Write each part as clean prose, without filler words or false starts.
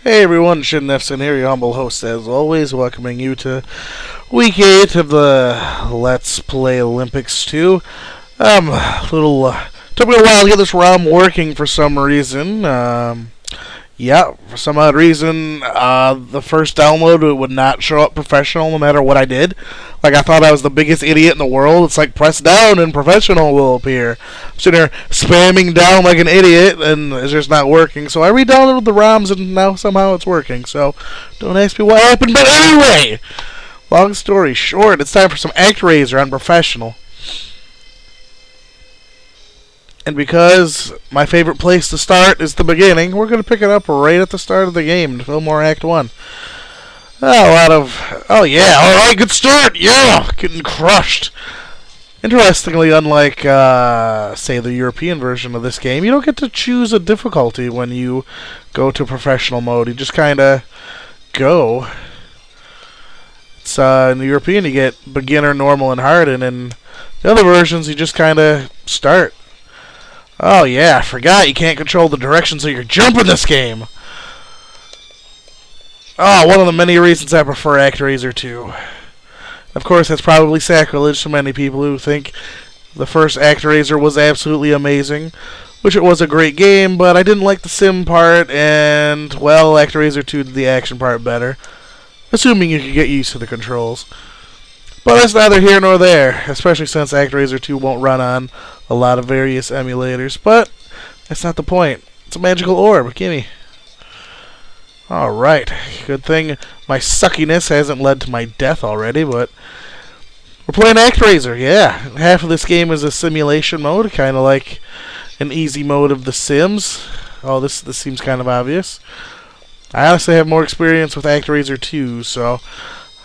Hey everyone, ShinNefzen here, your humble host as always, welcoming you to week 8 of the Let's Play Olympics 2. Took me a while to get this ROM working for some reason. For some odd reason, the first download it would not show up professional no matter what I did. Like, I thought I was the biggest idiot in the world. It's like, press down and professional will appear. I'm sitting there spamming down like an idiot, and it's just not working. So I re-downloaded the ROMs, and now somehow it's working. So, don't ask me what happened, but anyway! Long story short, it's time for some ActRaiser on professional. And because my favorite place to start is the beginning, we're going to pick it up right at the start of the game to Fillmore Act 1. Oh yeah, alright, good start, yeah, getting crushed. Interestingly, unlike, say, the European version of this game, you don't get to choose a difficulty when you go to professional mode. You just kind of go. It's, in the European, you get beginner, normal, and hard, and in the other versions, you just kind of start. Oh yeah, I forgot you can't control the directions of your jump in this game. Oh, one of the many reasons I prefer ActRaiser 2. Of course, that's probably sacrilege to many people who think the first ActRaiser was absolutely amazing, which it was a great game, but I didn't like the sim part, and, well, ActRaiser 2 did the action part better, assuming you could get used to the controls. But that's neither here nor there, especially since ActRaiser 2 won't run on a lot of various emulators. But that's not the point. It's a magical orb. Gimme. Alright. Good thing my suckiness hasn't led to my death already, but we're playing ActRaiser, yeah. Half of this game is a simulation mode, kind of like an easy mode of The Sims. Oh, this seems kind of obvious. I honestly have more experience with ActRaiser 2, so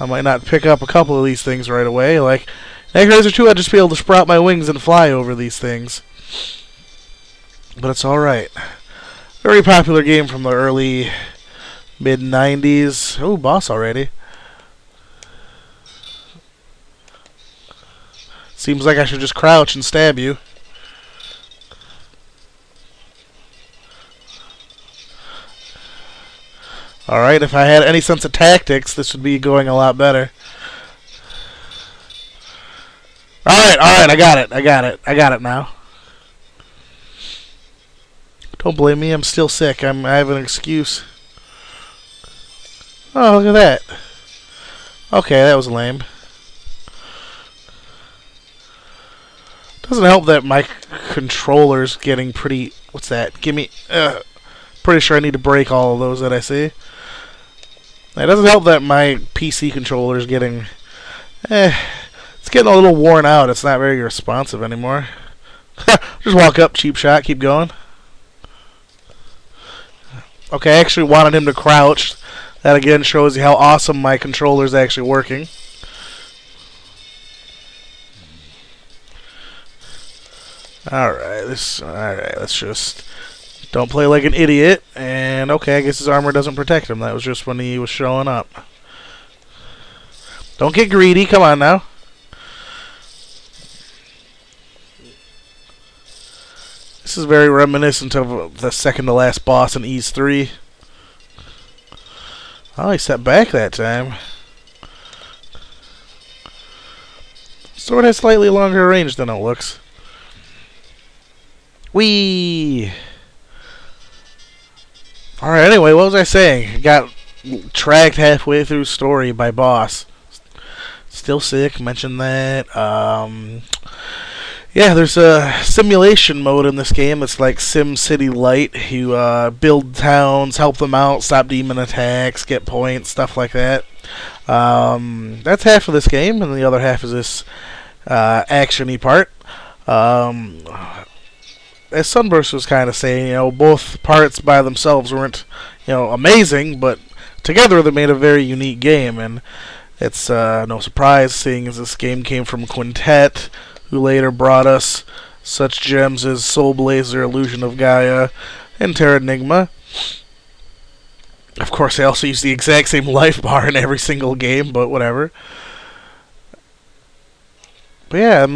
I might not pick up a couple of these things right away. Like, in ActRaiser 2, I'd just be able to sprout my wings and fly over these things. But it's alright. Very popular game from the early, mid-90s. Oh, boss already. Seems like I should just crouch and stab you. Alright, if I had any sense of tactics, this would be going a lot better. Alright, I got it now. Don't blame me, I'm still sick. I have an excuse. Oh, look at that. Okay, that was lame. Doesn't help that my controller's getting pretty... What's that? Gimme... Pretty sure I need to break all of those that I see. It doesn't help that my PC controller is getting... it's getting a little worn out. It's not very responsive anymore. Just walk up, cheap shot, keep going. Okay, I actually wanted him to crouch. That again shows you how awesome my controller is actually working. Alright, let's just... Don't play like an idiot, and okay, I guess his armor doesn't protect him. That was just when he was showing up. Don't get greedy, come on now. This is very reminiscent of the second to last boss in Ys 3. Oh, he stepped back that time. Sword has slightly longer range than it looks. Whee! Alright, anyway, what was I saying? Got tracked halfway through story by boss. Still sick, mentioned that. Yeah, there's a simulation mode in this game. It's like Sim City Light. You build towns, help them out, stop demon attacks, get points, stuff like that. That's half of this game, and the other half is this action-y part. As Sunburst was kind of saying, you know, both parts by themselves weren't, you know, amazing, but together they made a very unique game, and it's no surprise seeing as this game came from Quintet, who later brought us such gems as Soul Blazer, Illusion of Gaia, and Terranigma. Of course, they also use the exact same life bar in every single game, but whatever. But yeah,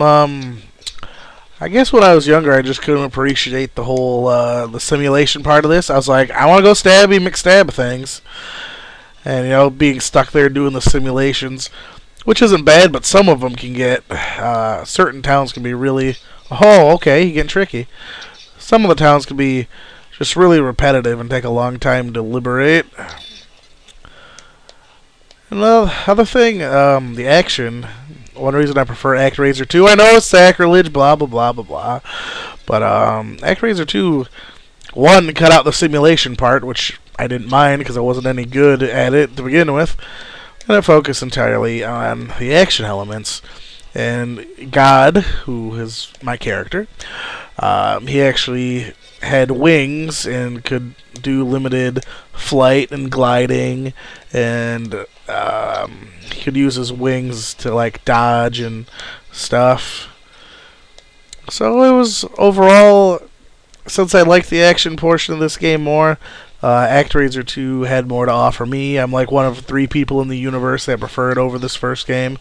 I guess when I was younger, I just couldn't appreciate the whole the simulation part of this. I was like, I want to go stabby McStab things, and being stuck there doing the simulations, which isn't bad, but some of them can get certain towns can be really okay, getting tricky. Some of the towns can be just really repetitive and take a long time to liberate. Another other thing, the action. One reason I prefer ActRaiser 2, I know it's sacrilege, blah blah blah blah blah, but ActRaiser 2, one, cut out the simulation part, which I didn't mind because I wasn't any good at it to begin with, and it focused entirely on the action elements. And God, who is my character, he actually had wings and could do limited flight and gliding, and he could use his wings to like dodge and stuff. So it was overall, since I liked the action portion of this game more, ActRaiser 2 had more to offer me. I'm like one of 3 people in the universe that prefer it over this first game.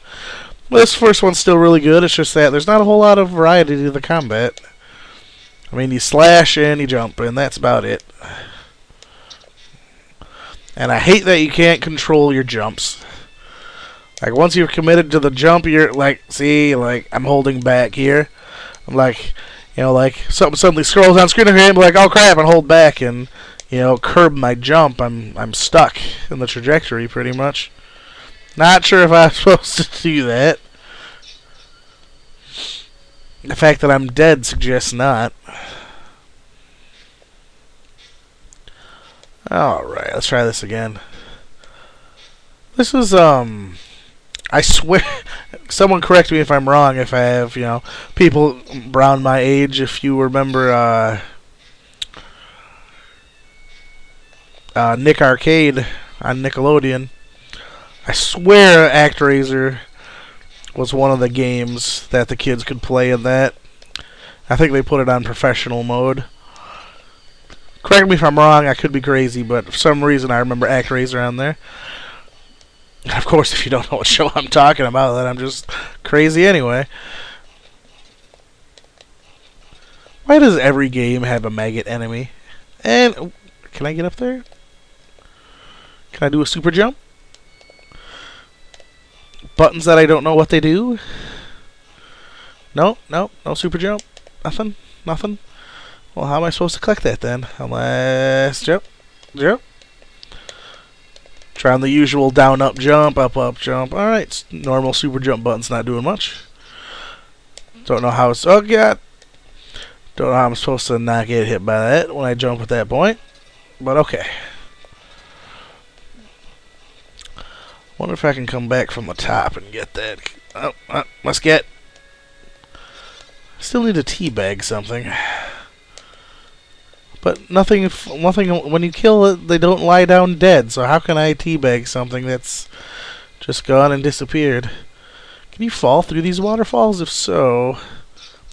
This first one's still really good, it's just that there's not a whole lot of variety to the combat. I mean, you slash and you jump, and that's about it. And I hate that you can't control your jumps. Like, once you're committed to the jump, you're like, see, like, I'm holding back here. I'm like, like, something suddenly scrolls on screen, and I'm like, oh crap, and hold back, and, curb my jump. I'm stuck in the trajectory, pretty much. Not sure if I'm supposed to do that. The fact that I'm dead suggests not. Alright, let's try this again. This is, I swear, someone correct me if I'm wrong, if I have, people around my age, if you remember, Nick Arcade on Nickelodeon. I swear ActRaiser was one of the games that the kids could play in that. I think they put it on professional mode. Correct me if I'm wrong, I could be crazy, but for some reason I remember ActRaiser on there. And of course, if you don't know what show I'm talking about, then I'm just crazy anyway. Why does every game have a maggot enemy? And, can I get up there? Can I do a super jump? Buttons that I don't know what they do? No super jump. Nothing. Well, how am I supposed to click that then? Unless jump. Try on the usual down, up, jump, up, jump. Alright, normal super jump button's not doing much. Don't know how it's... Oh, God. Don't know how I'm supposed to not get hit by that when I jump at that point. But okay. Wonder if I can come back from the top and get that. Oh, let's get... Still need to teabag something. But nothing, when you kill it, they don't lie down dead, so how can I teabag something that's just gone and disappeared? Can you fall through these waterfalls? If so...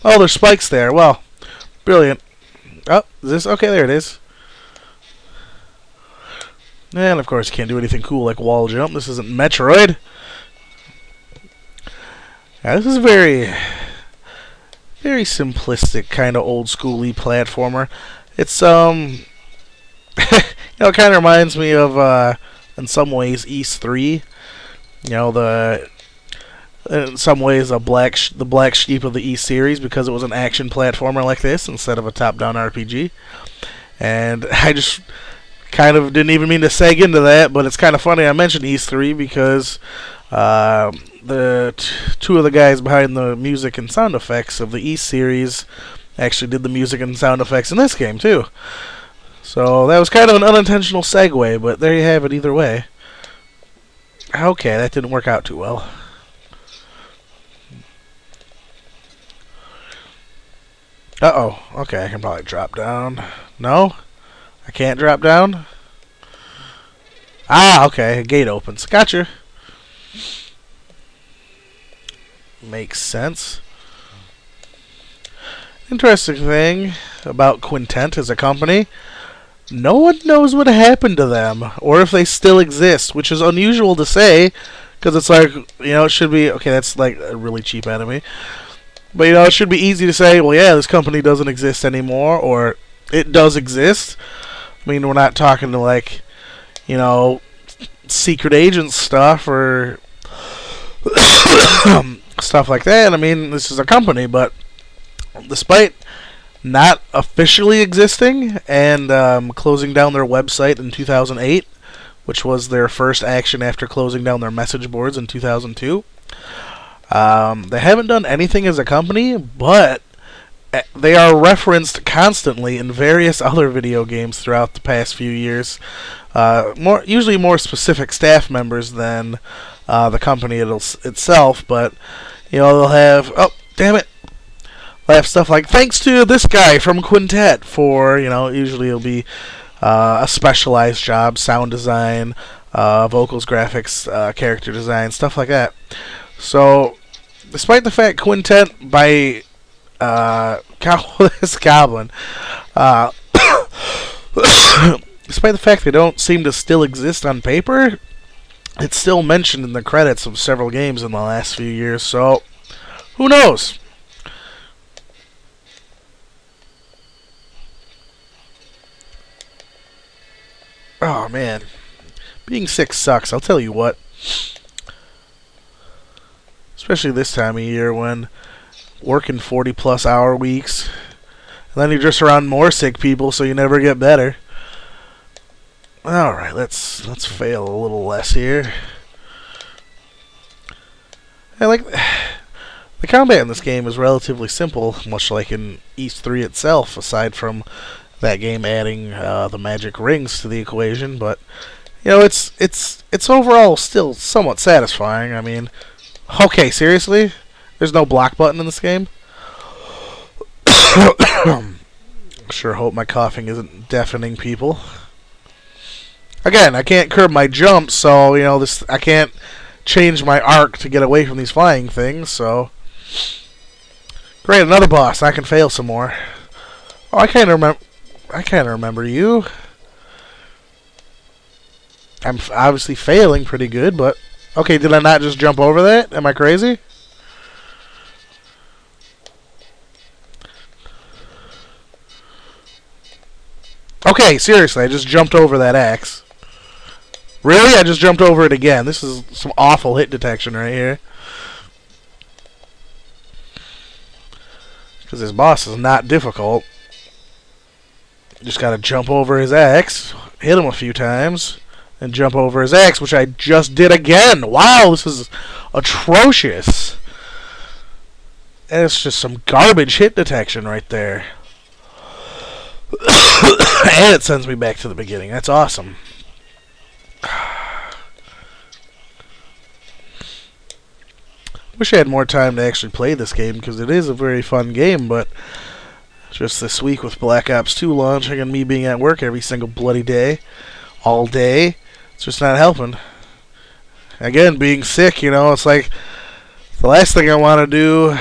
Oh, there's spikes there. Well, brilliant. Oh, is this... Okay, there it is. And, of course, you can't do anything cool like wall jump. This isn't Metroid. Now, this is very simplistic, kind of old-schooly platformer. It's, it kind of reminds me of, in some ways, East 3. In some ways, the black sheep of the East series, because it was an action platformer like this instead of a top-down RPG. And I just kind of didn't even mean to seg into that, but it's kind of funny I mentioned East 3 because the two of the guys behind the music and sound effects of the East series actually did the music and sound effects in this game too. So that was kind of an unintentional segue, but there you have it either way. Okay, that didn't work out too well. Uh-oh. Okay, I can probably drop down. No? I can't drop down? Ah, okay. A gate opens. Gotcha. Makes sense. Interesting thing about Quintet as a company, no one knows what happened to them, or if they still exist, which is unusual to say, because it's like, it should be, okay, that's like a really cheap enemy. But, it should be easy to say, well, yeah, this company doesn't exist anymore, or it does exist. I mean, we're not talking to, like, secret agent stuff or stuff like that. I mean, this is a company, but despite not officially existing and closing down their website in 2008, which was their first action after closing down their message boards in 2002, they haven't done anything as a company, but they are referenced constantly in various other video games throughout the past few years. Usually more specific staff members than the company itself, but they'll have, oh damn it, they'll have stuff like, thanks to this guy from Quintet for, usually it'll be a specialized job, sound design, vocals, graphics, character design, stuff like that. So, despite the fact Quintet by this Goblin, despite the fact they don't seem to still exist on paper, it's still mentioned in the credits of several games in the last few years, so who knows? Oh man, being sick sucks, I'll tell you what. Especially this time of year when working 40+ hour weeks, and then you're just around more sick people, so you never get better. Alright, let's fail a little less here. The combat in this game is relatively simple, much like in East 3 itself, aside from that game adding the magic rings to the equation, but it's overall still somewhat satisfying. I mean, okay, seriously? There's no block button in this game? Sure hope my coughing isn't deafening people. Again, I can't curb my jumps, so, I can't change my arc to get away from these flying things, so... Great, another boss. I can fail some more. Oh, I can't remember you. I'm obviously failing pretty good, but... Okay, did I not just jump over that? Am I crazy? Okay, seriously, I just jumped over that axe. Really? I just jumped over it again. This is some awful hit detection right here. Because this boss is not difficult. Just gotta jump over his axe, hit him a few times, and jump over his axe, which I just did again. Wow, this is atrocious. And it's just some garbage hit detection right there. And it sends me back to the beginning. That's awesome. Wish I had more time to actually play this game, because it is a very fun game, but just this week with Black Ops 2 launching and me being at work every single bloody day, all day, it's just not helping. Again, being sick, it's like the last thing I want to do,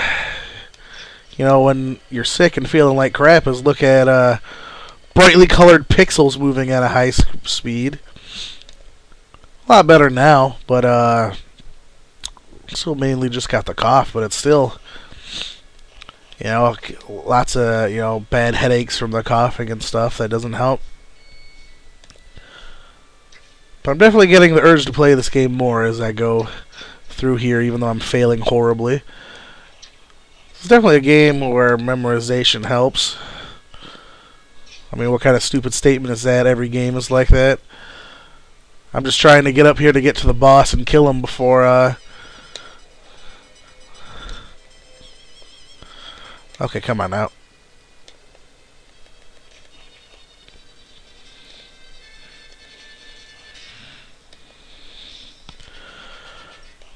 when you're sick and feeling like crap is look at brightly colored pixels moving at a high speed. A lot better now, but still mainly just got the cough, but it's still, lots of, bad headaches from the coughing and stuff. That doesn't help. But I'm definitely getting the urge to play this game more as I go through here, even though I'm failing horribly. It's definitely a game where memorization helps. I mean, what kind of stupid statement is that? Every game is like that. I'm just trying to get up here to get to the boss and kill him before, Okay, come on now.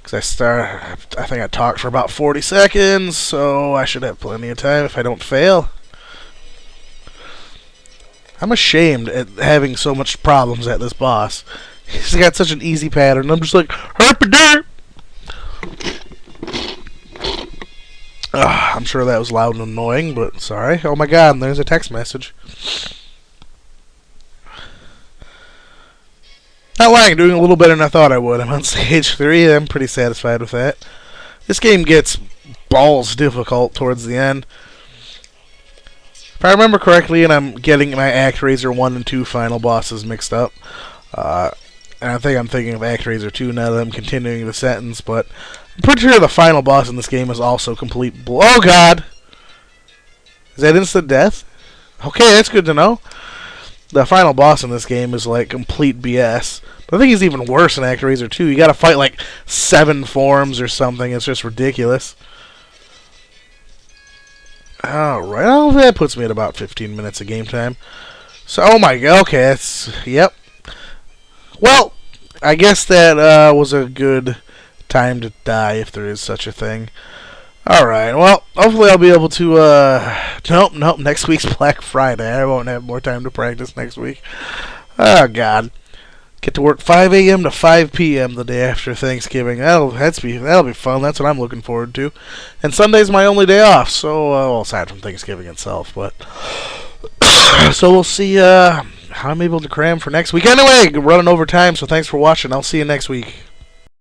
Because I think I talked for about 40 seconds, so I should have plenty of time if I don't fail. I'm ashamed at having so much problems at this boss. He's got such an easy pattern. I'm just like, herp-a-derp! I'm sure that was loud and annoying, but sorry. Oh my god, and there's a text message. Not lying, doing a little better than I thought I would. I'm on stage 3, I'm pretty satisfied with that. This game gets balls difficult towards the end. If I remember correctly, and I'm getting my ActRaiser 1 and 2 final bosses mixed up, and I think I'm thinking of ActRaiser 2 now that I'm continuing the sentence, but I'm pretty sure the final boss in this game is also complete oh god! Is that instant death? Okay, that's good to know. The final boss in this game is like complete BS. But I think he's even worse in ActRaiser 2. You gotta fight like 7 forms or something. It's just ridiculous. Alright, well, that puts me at about 15 minutes of game time. So, oh my god, okay, that's, yep. Well, I guess that was a good time to die, if there is such a thing. Alright, well, hopefully I'll be able to, nope, next week's Black Friday. I won't have more time to practice next week. Oh, God. Get to work 5 a.m. to 5 p.m. the day after Thanksgiving. That'll be fun. That's what I'm looking forward to. And Sunday's my only day off, so, well, aside from Thanksgiving itself, but... so we'll see, how I'm able to cram for next week. Anyway, running over time, so thanks for watching. I'll see you next week.